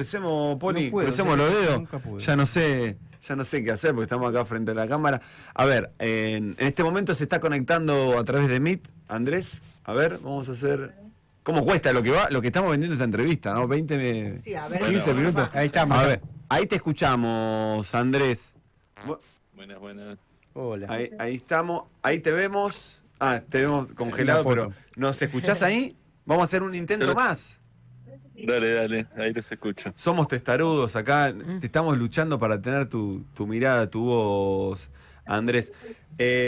Empecemos, Poli, No puedo, crucemos los dedos. nunca pude. Ya no sé qué hacer porque estamos acá frente a la cámara. A ver, en este momento se está conectando a través de Meet, Andrés. A ver, vamos a hacer. ¿Cómo cuesta lo que estamos vendiendo esta entrevista, no? 20, Sí, a ver, 15 minutos. Ahí estamos. A ver, ahí te escuchamos, Andrés. Buenas. Hola. Ahí estamos, ahí te vemos. Ah, te vemos congelado, Una foto. pero ¿nos escuchás ahí? Vamos a hacer un intento más. Dale, ahí los escucho. Somos testarudos acá, estamos luchando para tener tu mirada, tu voz, Andrés.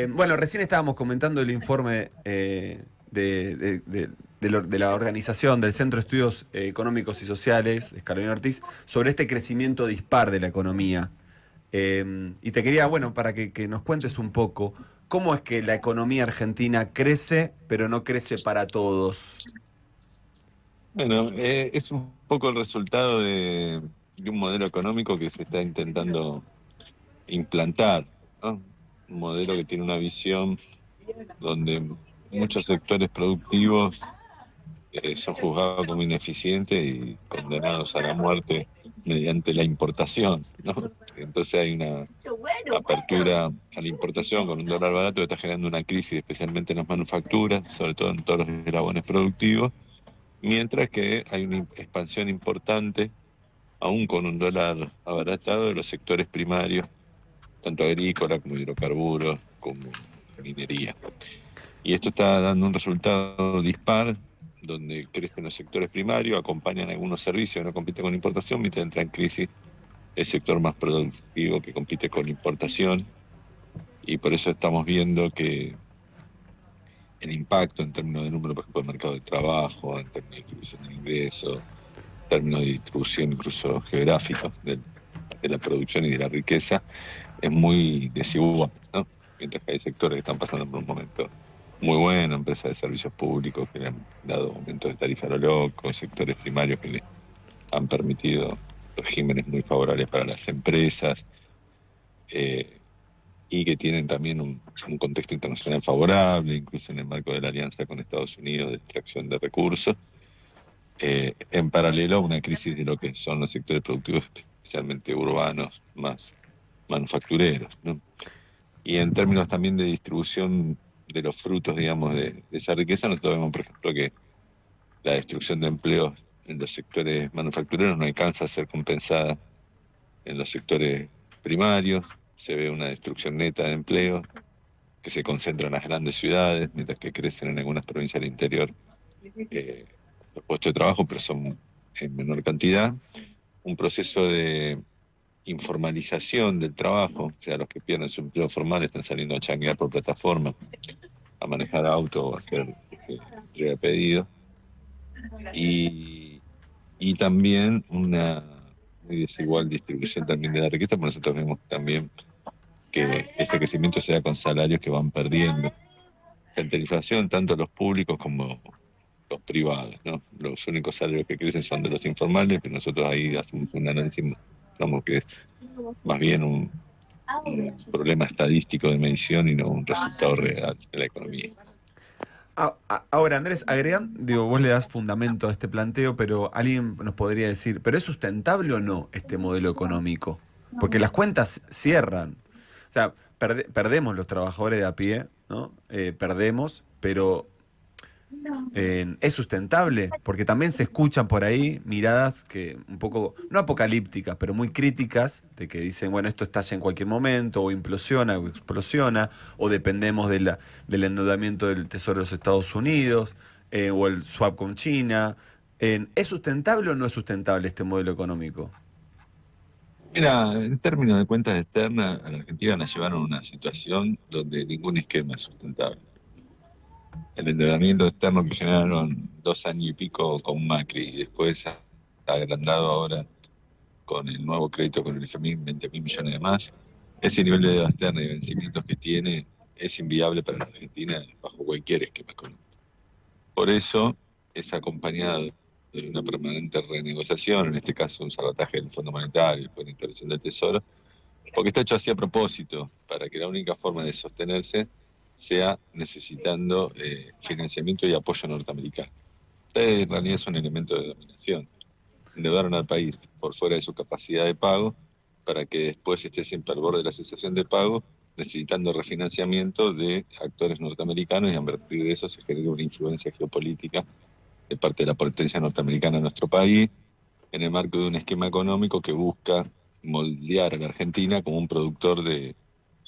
Bueno, recién estábamos comentando el informe de la organización del Centro de Estudios Económicos y Sociales, Carolina Ortiz, sobre este crecimiento dispar de la economía. Y te quería, bueno, para que nos cuentes un poco, ¿cómo es que la economía argentina crece, pero no crece para todos? Bueno, es un poco el resultado de un modelo económico que se está intentando implantar, ¿no? Un modelo que tiene una visión donde muchos sectores productivos son juzgados como ineficientes y condenados a la muerte mediante la importación, ¿no? Entonces hay una apertura a la importación con un dólar barato que está generando una crisis, especialmente en las manufacturas, sobre todo en todos los eslabones productivos, mientras que hay una expansión importante, aún con un dólar abaratado, de los sectores primarios, tanto agrícola como hidrocarburos, como minería. Y esto está dando un resultado dispar, donde crecen los sectores primarios, acompañan algunos servicios, no compiten con importación, mientras entra en crisis el sector más productivo que compite con importación. Y por eso estamos viendo que el impacto en términos de número, por ejemplo, del mercado de trabajo, en términos de distribución de ingresos, en términos de distribución incluso geográficos de la producción y de la riqueza, es muy desigual, ¿no? Mientras que hay sectores que están pasando por un momento muy bueno, empresas de servicios públicos que le han dado aumentos de tarifa a lo loco, sectores primarios que le han permitido regímenes muy favorables para las empresas, y que tienen también un contexto internacional favorable, incluso en el marco de la alianza con Estados Unidos de extracción de recursos, en paralelo a una crisis de lo que son los sectores productivos, especialmente urbanos, más manufactureros, ¿no? Y en términos también de distribución de los frutos, digamos, de esa riqueza, nosotros vemos, por ejemplo, que la destrucción de empleos en los sectores manufactureros no alcanza a ser compensada en los sectores primarios. Se ve una destrucción neta de empleos que se concentra en las grandes ciudades, mientras que crecen en algunas provincias del interior los puestos de trabajo, pero son en menor cantidad. Un proceso de informalización del trabajo, o sea, los que pierden su empleo formal están saliendo a changuear por plataforma, a manejar auto o a hacer entrega pedido. Y también una muy desigual distribución también de la riqueza, por nosotros vemos también que ese crecimiento se da con salarios que van perdiendo caracterización tanto los públicos como los privados, ¿no? Los únicos salarios que crecen son de los informales, pero nosotros ahí hacemos un análisis, mostramos que es más bien un problema estadístico de medición y no un resultado real de la economía. Ahora, Andrés, digo, vos le das fundamento a este planteo, pero alguien nos podría decir, ¿pero es sustentable o no este modelo económico? Porque las cuentas cierran. O sea, perdemos los trabajadores de a pie, ¿no? Perdemos, pero ¿es sustentable? Porque también se escuchan por ahí miradas que un poco, no apocalípticas, pero muy críticas, de que dicen, bueno, esto estalla en cualquier momento, o implosiona, o explosiona, o dependemos del endeudamiento del Tesoro de los Estados Unidos, o el swap con China. ¿Es sustentable o no es sustentable este modelo económico? Mira, en términos de cuentas externas, a la Argentina la llevaron a una situación donde ningún esquema es sustentable. El endeudamiento externo que generaron 2 años y pico con Macri y después agrandado ahora con el nuevo crédito con el FMI, 20.000 millones de más, ese nivel de deuda externa y vencimientos que tiene es inviable para la Argentina bajo cualquier esquema económico. Por eso es acompañado de una permanente renegociación, en este caso un sabotaje del Fondo Monetario, después de intervención del Tesoro, porque está hecho así a propósito, para que la única forma de sostenerse sea necesitando financiamiento y apoyo norteamericano. En realidad es un elemento de dominación. endeudaron al país por fuera de su capacidad de pago para que después esté siempre al borde de la cesación de pago, necesitando refinanciamiento de actores norteamericanos y a partir de eso se genera una influencia geopolítica de parte de la potencia norteamericana en nuestro país, en el marco de un esquema económico que busca moldear a la Argentina como un productor de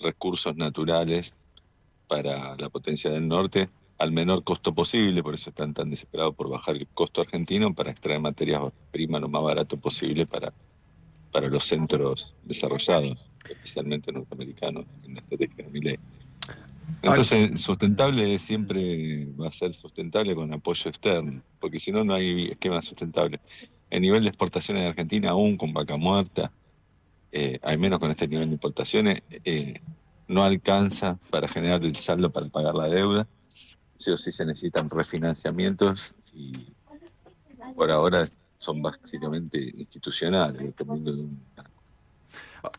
recursos naturales para la potencia del norte al menor costo posible, por eso están tan desesperados por bajar el costo argentino para extraer materias primas lo más barato posible para los centros desarrollados, especialmente norteamericanos, en la estrategia de Milei. Entonces, sustentable siempre va a ser sustentable con apoyo externo, porque si no, no hay esquema sustentable. El nivel de exportaciones de Argentina, aún con vaca muerta, al menos con este nivel de importaciones, no alcanza para generar el saldo para pagar la deuda. Sí o sí se necesitan refinanciamientos y por ahora son básicamente institucionales, dependiendo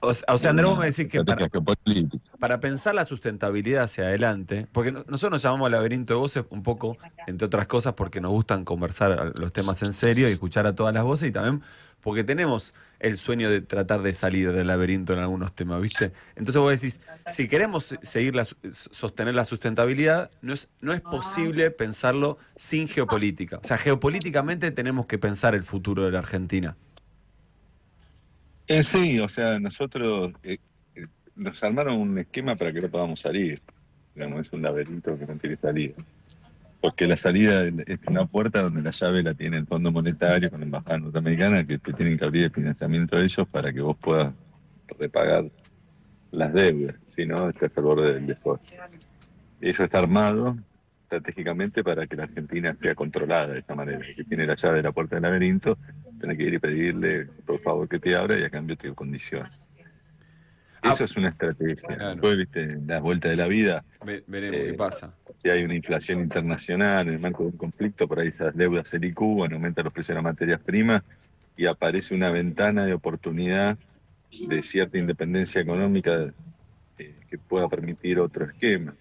O sea, de Andrés, vos una me decís que estrategia geopolítica. para pensar la sustentabilidad hacia adelante, porque nosotros nos llamamos laberinto de voces un poco, entre otras cosas, porque nos gustan conversar los temas en serio y escuchar a todas las voces y también porque tenemos el sueño de tratar de salir del laberinto en algunos temas, ¿viste? Entonces vos decís, si queremos seguir sostener la sustentabilidad, no es posible pensarlo sin geopolítica. O sea, geopolíticamente tenemos que pensar el futuro de la Argentina. Sí, o sea, nosotros nos armaron un esquema para que no podamos salir. Digamos, es un laberinto que no tiene salida. Porque la salida es una puerta donde la llave la tiene el Fondo Monetario con la Embajada Norteamericana, que te tienen que abrir el financiamiento a ellos para que vos puedas repagar las deudas, si no, estás al borde del default. Eso está armado estratégicamente para que la Argentina sea controlada de esta manera. El que tiene la llave de la puerta del laberinto, tiene que ir y pedirle, por favor, que te abra y a cambio te condiciona. Ah, Eso es una estrategia. claro, Después, viste, las vueltas de la vida, veremos qué eh, pasa. si hay una inflación internacional en el marco de un conflicto, por ahí esas deudas se licúan, aumentan los precios de las materias primas y aparece una ventana de oportunidad de cierta independencia económica que pueda permitir otro esquema,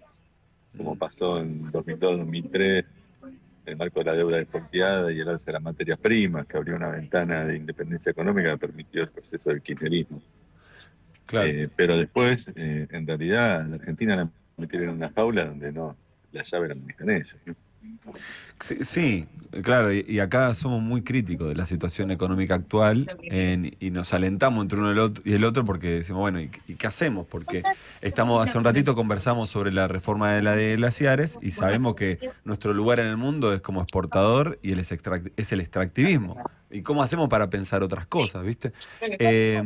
como Mm. pasó en 2002-2003, en el marco de la deuda desconfiada y el alza de las materias primas, que abrió una ventana de independencia económica que permitió el proceso del kirchnerismo. Claro. Pero después, en realidad, la Argentina la metieron en una jaula donde no, la llave la manejan ellos, ¿no? Sí, sí, claro, y acá somos muy críticos de la situación económica actual y nos alentamos entre uno y el otro porque decimos, bueno, ¿y qué hacemos? Porque hace un ratito conversamos sobre la reforma de la de glaciares y sabemos que nuestro lugar en el mundo es como exportador y es el extractivismo. ¿Y cómo hacemos para pensar otras cosas, viste? Eh,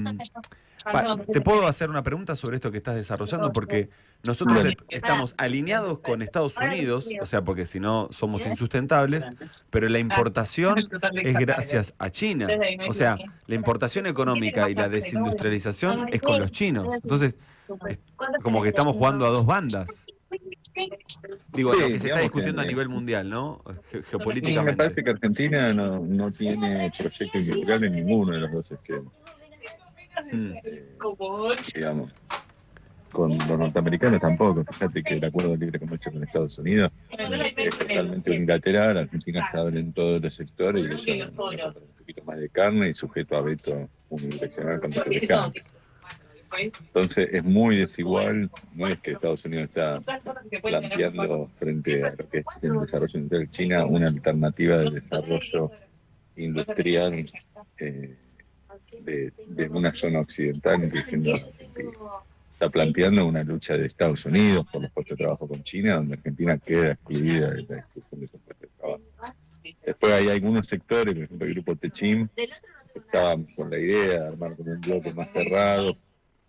¿Te puedo hacer una pregunta sobre esto que estás desarrollando? Porque nosotros Bueno, estamos alineados con Estados Unidos, o sea, porque si no somos insustentables, pero la importación es gracias a China. O sea, la importación económica y la desindustrialización es con los chinos. Entonces, es como que estamos jugando a dos bandas. Digo, lo sí, que se está digamos que discutiendo a nivel mundial, ¿no? y me Geopolíticamente. parece que Argentina no tiene proyecto industrial en ninguno de los dos esquemas. Mm, Digamos, con los norteamericanos tampoco. Fíjate que el acuerdo de libre comercio con Estados Unidos es totalmente unilateral. Argentina se abre en todos los sectores y eso un poquito más de carne y sujeto a veto unidireccional contra el mercado. Entonces es muy desigual, no es que Estados Unidos está planteando frente a lo que es el desarrollo industrial de China una alternativa de desarrollo industrial de una zona occidental, incluyendo Argentina. Está planteando una lucha de Estados Unidos por los puestos de trabajo con China, donde Argentina queda excluida de la discusión de esos puestos de trabajo. Después hay algunos sectores, por ejemplo el grupo Techim, que estaban con la idea de armar con un bloque más cerrado,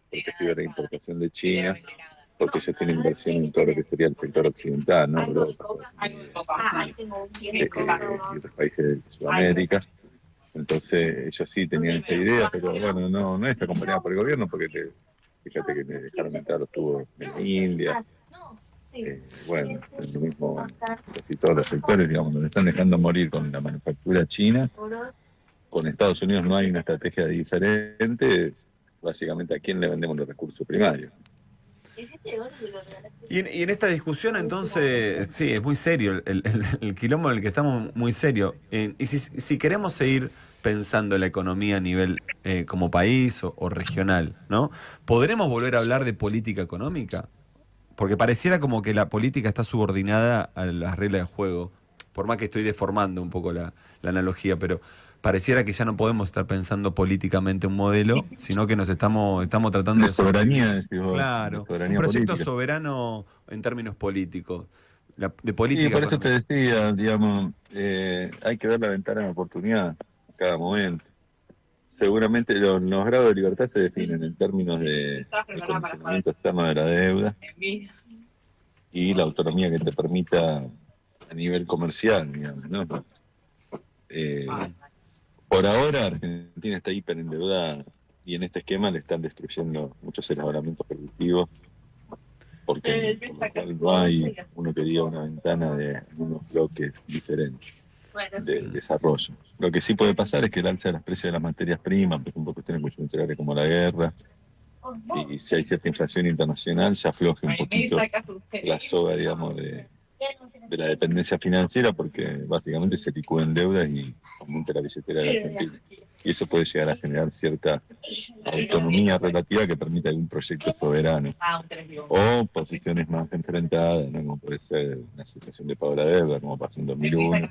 protegido de la importación de China, porque ellos tienen inversión en todo lo que sería el sector occidental, ¿no? Europa, y otros países de Sudamérica. Entonces ellos sí tenían esa idea, pero bueno, no está acompañada por el gobierno, porque fíjate que le dejaron entrar los tubos en India. Bueno, es lo mismo casi todos los sectores, digamos, donde están dejando morir con la manufactura china. Con Estados Unidos no hay una estrategia diferente, básicamente a quién le vendemos los recursos primarios. Y en esta discusión, entonces, sí, es muy serio, el quilombo en el que estamos muy serio. Y si queremos seguir pensando la economía a nivel como país o regional, ¿no? ¿Podremos volver a hablar de política económica? Porque pareciera como que la política está subordinada a las reglas de juego, por más que estoy deformando un poco la analogía, pero pareciera que ya no podemos estar pensando políticamente un modelo, sino que estamos tratando De de sobrevivir. soberanía, decís vos, de Claro, un soberanía proyecto política. soberano en términos políticos, de Y política por eso te económica. decía, digamos, hay que ver la ventana de oportunidad en cada momento. Seguramente los grados de libertad se definen en términos de condicionamiento externo de la deuda y la autonomía que te permita a nivel comercial, digamos, ¿no? Eh, por ahora Argentina está hiperendeudada y en este esquema le están destruyendo muchos elaboramientos productivos porque por lo cual no hay uno que diga una ventana de unos bloques diferentes de desarrollo. Lo que sí puede pasar es que el alza de los precios de las materias primas, por ejemplo, cuestiones coyunturales como la guerra, y si hay cierta inflación internacional, se afloje un poquito la soga, digamos, de la dependencia financiera, porque básicamente se licúen deudas y aumenta la billetera de la Argentina. Y eso puede llegar a generar cierta autonomía relativa que permita algún proyecto soberano o posiciones más enfrentadas, ¿no? Como puede ser una situación de pago de la deuda, como pasó en 2001,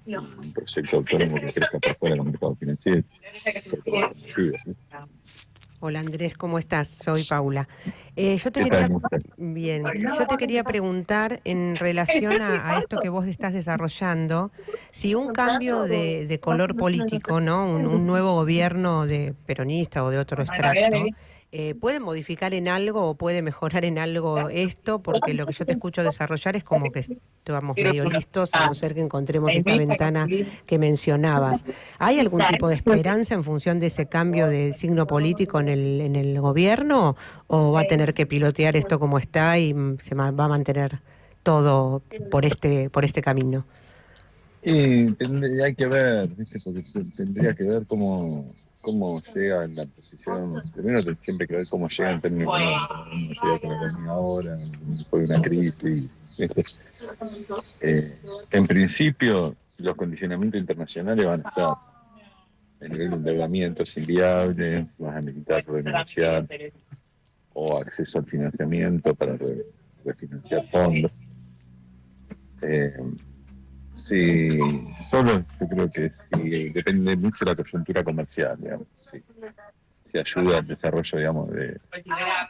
un proyecto autónomo que crezca por fuera del mercado financiero. ¿Sí? Hola Andrés, ¿cómo estás? Soy Paula. Yo te ¿Qué tal? quería, ¿Cómo estás? bien, yo te quería preguntar en relación a esto que vos estás desarrollando, si un cambio de color político, ¿no? Un nuevo gobierno de peronista o de otro extracto, puede modificar en algo o puede mejorar en algo esto, porque lo que yo te escucho desarrollar es como que estamos medio listos, a no ser que encontremos esta ventana que mencionabas. ¿Hay algún tipo de esperanza en función de ese cambio de signo político en el gobierno o va a tener que pilotear esto como está y va a mantener todo por este camino? Y hay que ver, ¿viste? Porque tendría que ver cómo llega en la posición. Primero siempre hay que ver cómo llega en términos económicos, cómo llega con la economía ahora, después de una crisis. ¿Viste? En principio, los condicionamientos internacionales van a estar. El nivel de endeudamiento es inviable, vas a necesitar renegociar o acceso al financiamiento para refinanciar fondos. Eh, Sí, solo yo creo que sí, depende mucho de la coyuntura comercial, digamos, sí. Si ayuda al desarrollo, digamos, de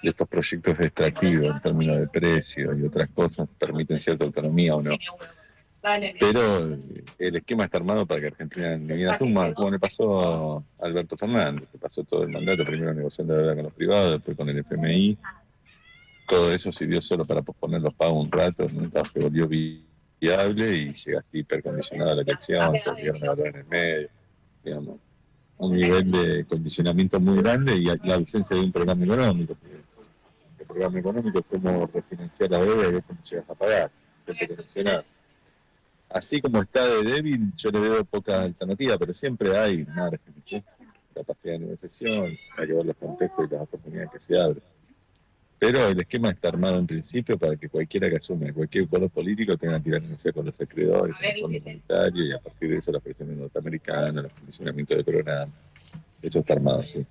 estos proyectos extractivos en términos de precios y otras cosas, permiten cierta autonomía o no. Pero el esquema está armado para que Argentina ni bien asuma, como le pasó a Alberto Fernández, que pasó todo el mandato, primero negociando deuda con los privados, después con el FMI. Todo eso sirvió solo para posponer los pagos un rato, nunca se volvió viable y llegaste hipercondicionado a la elección, te obligaron a hablar en el medio, digamos, un nivel de condicionamiento muy grande y la ausencia de un programa económico. El programa económico es cómo refinanciar la deuda y ver cómo llegas a pagar. Así como está de débil, yo le veo poca alternativa, pero siempre hay margen, ¿sí? Capacidad de negociación, hay que ver los contextos y las oportunidades que se abren. Pero el esquema está armado en principio para que cualquiera que asume cualquier poder político tenga que ir a negociar con los acreedores, con el Fondo Monetario, y a partir de eso la presión norteamericana, los condicionamientos del programa. Eso está armado, sí.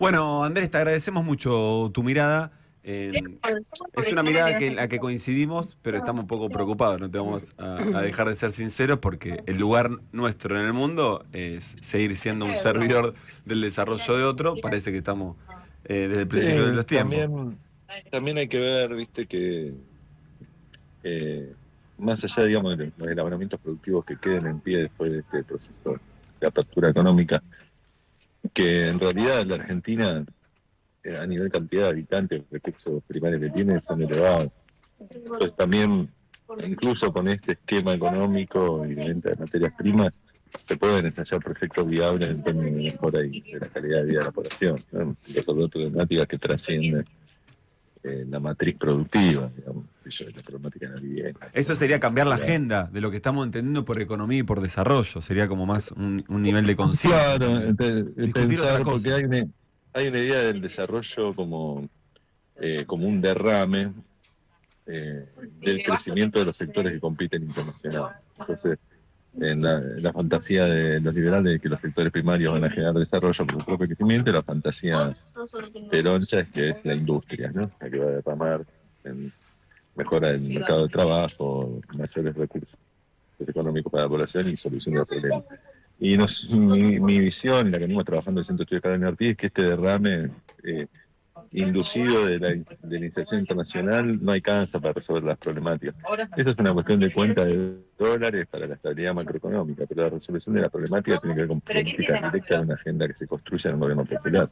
Bueno, Andrés, te agradecemos mucho tu mirada. Es una mirada que la que coincidimos, pero estamos un poco preocupados. No te vamos a dejar de ser sinceros porque el lugar nuestro en el mundo es seguir siendo un servidor del desarrollo de otro. Parece que estamos desde el Sí, principio de los tiempos. también hay que ver, viste, que más allá, digamos, de los elaboramientos productivos que queden en pie después de este proceso de apertura económica, que en realidad la Argentina, a nivel cantidad de habitantes, los recursos primarios que tiene son elevados. Entonces también, incluso con este esquema económico y de venta de materias primas, se pueden ensayar proyectos viables en términos de mejora y de la calidad de vida de la población, ¿no? Resolver problemáticas que trascienden la matriz productiva, digamos, la problemática de la vivienda, Eso sería cambiar la agenda de lo que estamos entendiendo por economía y por desarrollo. Sería como más un nivel de conciencia claro, también. Discutir otra pensar, porque cosa. hay una idea del desarrollo como un derrame del crecimiento de los sectores que compiten internacionalmente. Entonces, en la fantasía de los liberales de que los sectores primarios van a generar desarrollo por su propio crecimiento, y la fantasía peroncha es que es la industria, ¿no? La que va a derramar en mejora del mercado de trabajo, mayores recursos económicos para la población y solución de los problemas. Y mi visión, la que venimos trabajando en el Centro de Estudios Carolina Ortiz, es que este derrame inducido de la iniciación internacional no alcanza para resolver las problemáticas. Eso es una cuestión de cuenta de dólares para la estabilidad macroeconómica, pero la resolución de la problemática tiene que ver con políticas directas de una agenda que se construya en un gobierno popular.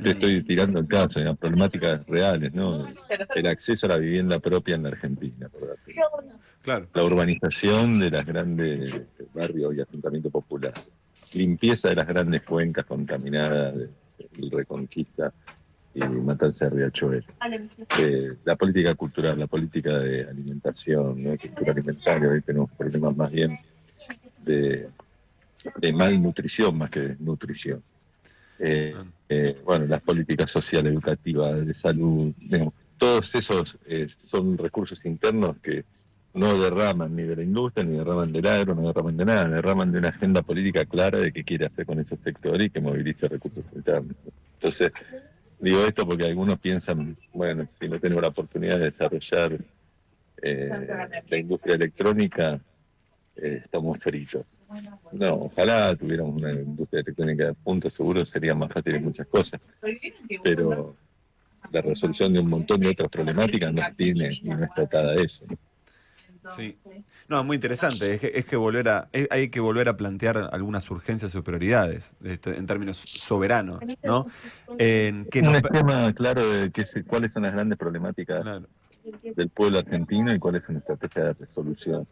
Te estoy tirando el caso de las problemáticas reales, ¿no? El acceso a la vivienda propia en la Argentina, por darte. Claro. La urbanización de las grandes barrios y asentamiento popular, limpieza de las grandes cuencas contaminadas de Reconquista y Matanza de Riachuelo, la política cultural, la política de alimentación, ¿no? Cultura alimentaria. Hoy tenemos problemas más bien de malnutrición más que de nutrición. Bueno, las políticas sociales, educativas, de salud, digamos, todos esos son recursos internos que no derraman ni de la industria, ni derraman del agro, no derraman de nada, derraman de una agenda política clara de qué quiere hacer con esos sectores y que movilice recursos internos. Entonces, digo esto porque algunos piensan, bueno, si no tenemos la oportunidad de desarrollar la industria electrónica, estamos fritos. No, ojalá tuviéramos una industria electrónica de punto, seguro sería más fácil en muchas cosas, pero la resolución de un montón de otras problemáticas no tiene y no está atada a eso, ¿no? Sí. No, muy interesante. Hay que volver a plantear algunas urgencias o prioridades en términos soberanos, ¿no? Un esquema claro de cuáles son las grandes problemáticas Claro. del pueblo argentino y cuál es una estrategia de resolución.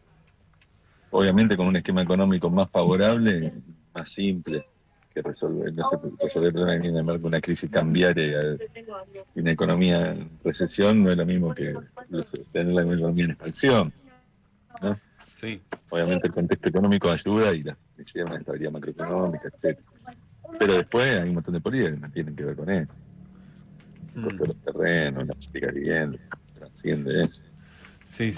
Obviamente con un esquema económico más favorable, más simple, que resolver una crisis cambiaria y una economía en recesión no es lo mismo que tener la economía en expansión, ¿no? Sí. Obviamente el contexto económico ayuda y la necesidad de una estabilidad macroeconómica, etcétera. Pero después hay un montón de políticas que no tienen que ver con eso. El costo de los terrenos, la política de vivienda, trasciende eso. Sí.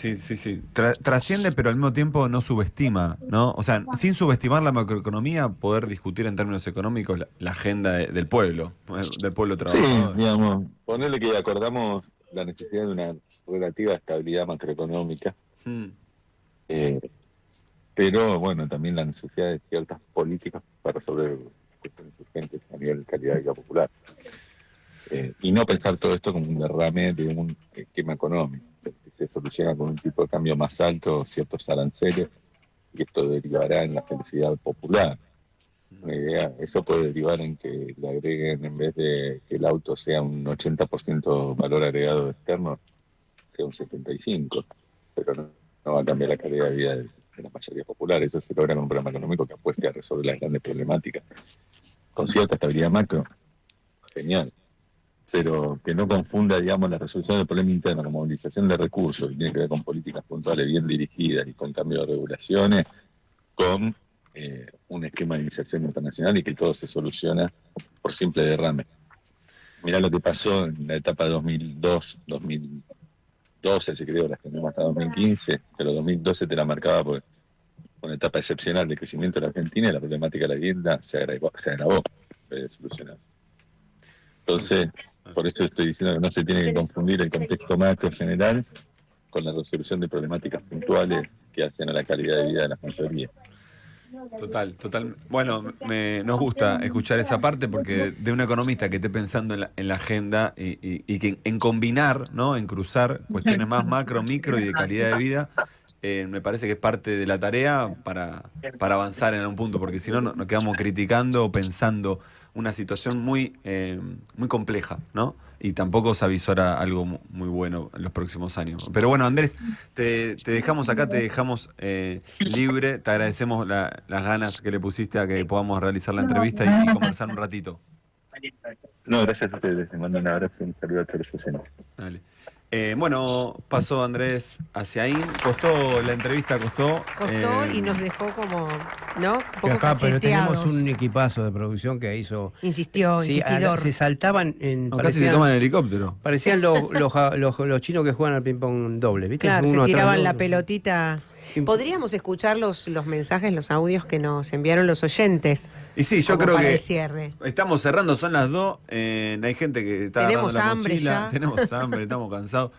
Trasciende, pero al mismo tiempo no subestima, ¿no? O sea, sin subestimar la macroeconomía, poder discutir en términos económicos la agenda del pueblo trabajador. Sí, digamos, ponerle que acordamos la necesidad de una relativa estabilidad macroeconómica, pero bueno, también la necesidad de ciertas políticas para resolver cuestiones urgentes a nivel de calidad de vida popular. Y no pensar todo esto como un derrame de un esquema económico, que se soluciona con un tipo de cambio más alto, ciertos aranceles, y esto derivará en la felicidad popular. Una idea, eso puede derivar en que le agreguen, en vez de que el auto sea un 80% valor agregado externo, sea un 75%, pero no va a cambiar la calidad de vida de la mayoría popular. Eso se logra con un programa económico que apueste a resolver las grandes problemáticas con cierta estabilidad macro. Genial. Pero que no confunda, digamos, la resolución del problema interno, la movilización de recursos, que tiene que ver con políticas puntuales bien dirigidas y con cambio de regulaciones, con un esquema de iniciación internacional y que todo se soluciona por simple derrame. Mirá lo que pasó en la etapa 2002, 2012, se creó, las tenemos hasta 2015, pero 2012 te la marcaba por una etapa excepcional de crecimiento de la Argentina y la problemática de la vivienda se agravó de solucionarse. Entonces, por eso estoy diciendo que no se tiene que confundir el contexto macro general con la resolución de problemáticas puntuales que hacen a la calidad de vida de las mayorías. Total. Bueno, nos gusta escuchar esa parte porque de un economista que esté pensando en la agenda y que en combinar, ¿no? En cruzar cuestiones más macro, micro y de calidad de vida, me parece que es parte de la tarea para avanzar en algún punto, porque si no nos quedamos criticando o pensando una situación muy compleja, ¿no? Y tampoco se avisora algo muy bueno en los próximos años. Pero bueno, Andrés, te dejamos acá, te dejamos libre, te agradecemos las ganas que le pusiste a que podamos realizar la entrevista y conversar un ratito. No, gracias a ustedes, les mando un abrazo y un saludo a todos los oyentes. Dale. Bueno, pasó Andrés hacia ahí, la entrevista costó y nos dejó como, ¿no? Un poco acá, pero tenemos cacheteados. un equipazo de producción que hizo. Insistió, Sí, insistidor. se saltaban casi se toman el helicóptero. Parecían los chinos que juegan al ping-pong doble, ¿viste? Claro, Uno se atrás tiraban del la otro. pelotita Podríamos escuchar los mensajes, los audios que nos enviaron los oyentes. Y sí, yo como creo para que el cierre. estamos cerrando, son las 2. Hay gente que está Tenemos agarrando la hambre mochila. ya. Tenemos hambre, estamos cansados.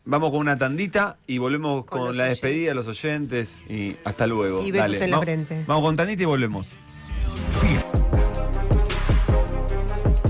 Vamos con una tandita y volvemos Con con los la oyentes. despedida de los oyentes. Y hasta luego. Y besos Dale, en la frente. Vamos con tandita y volvemos.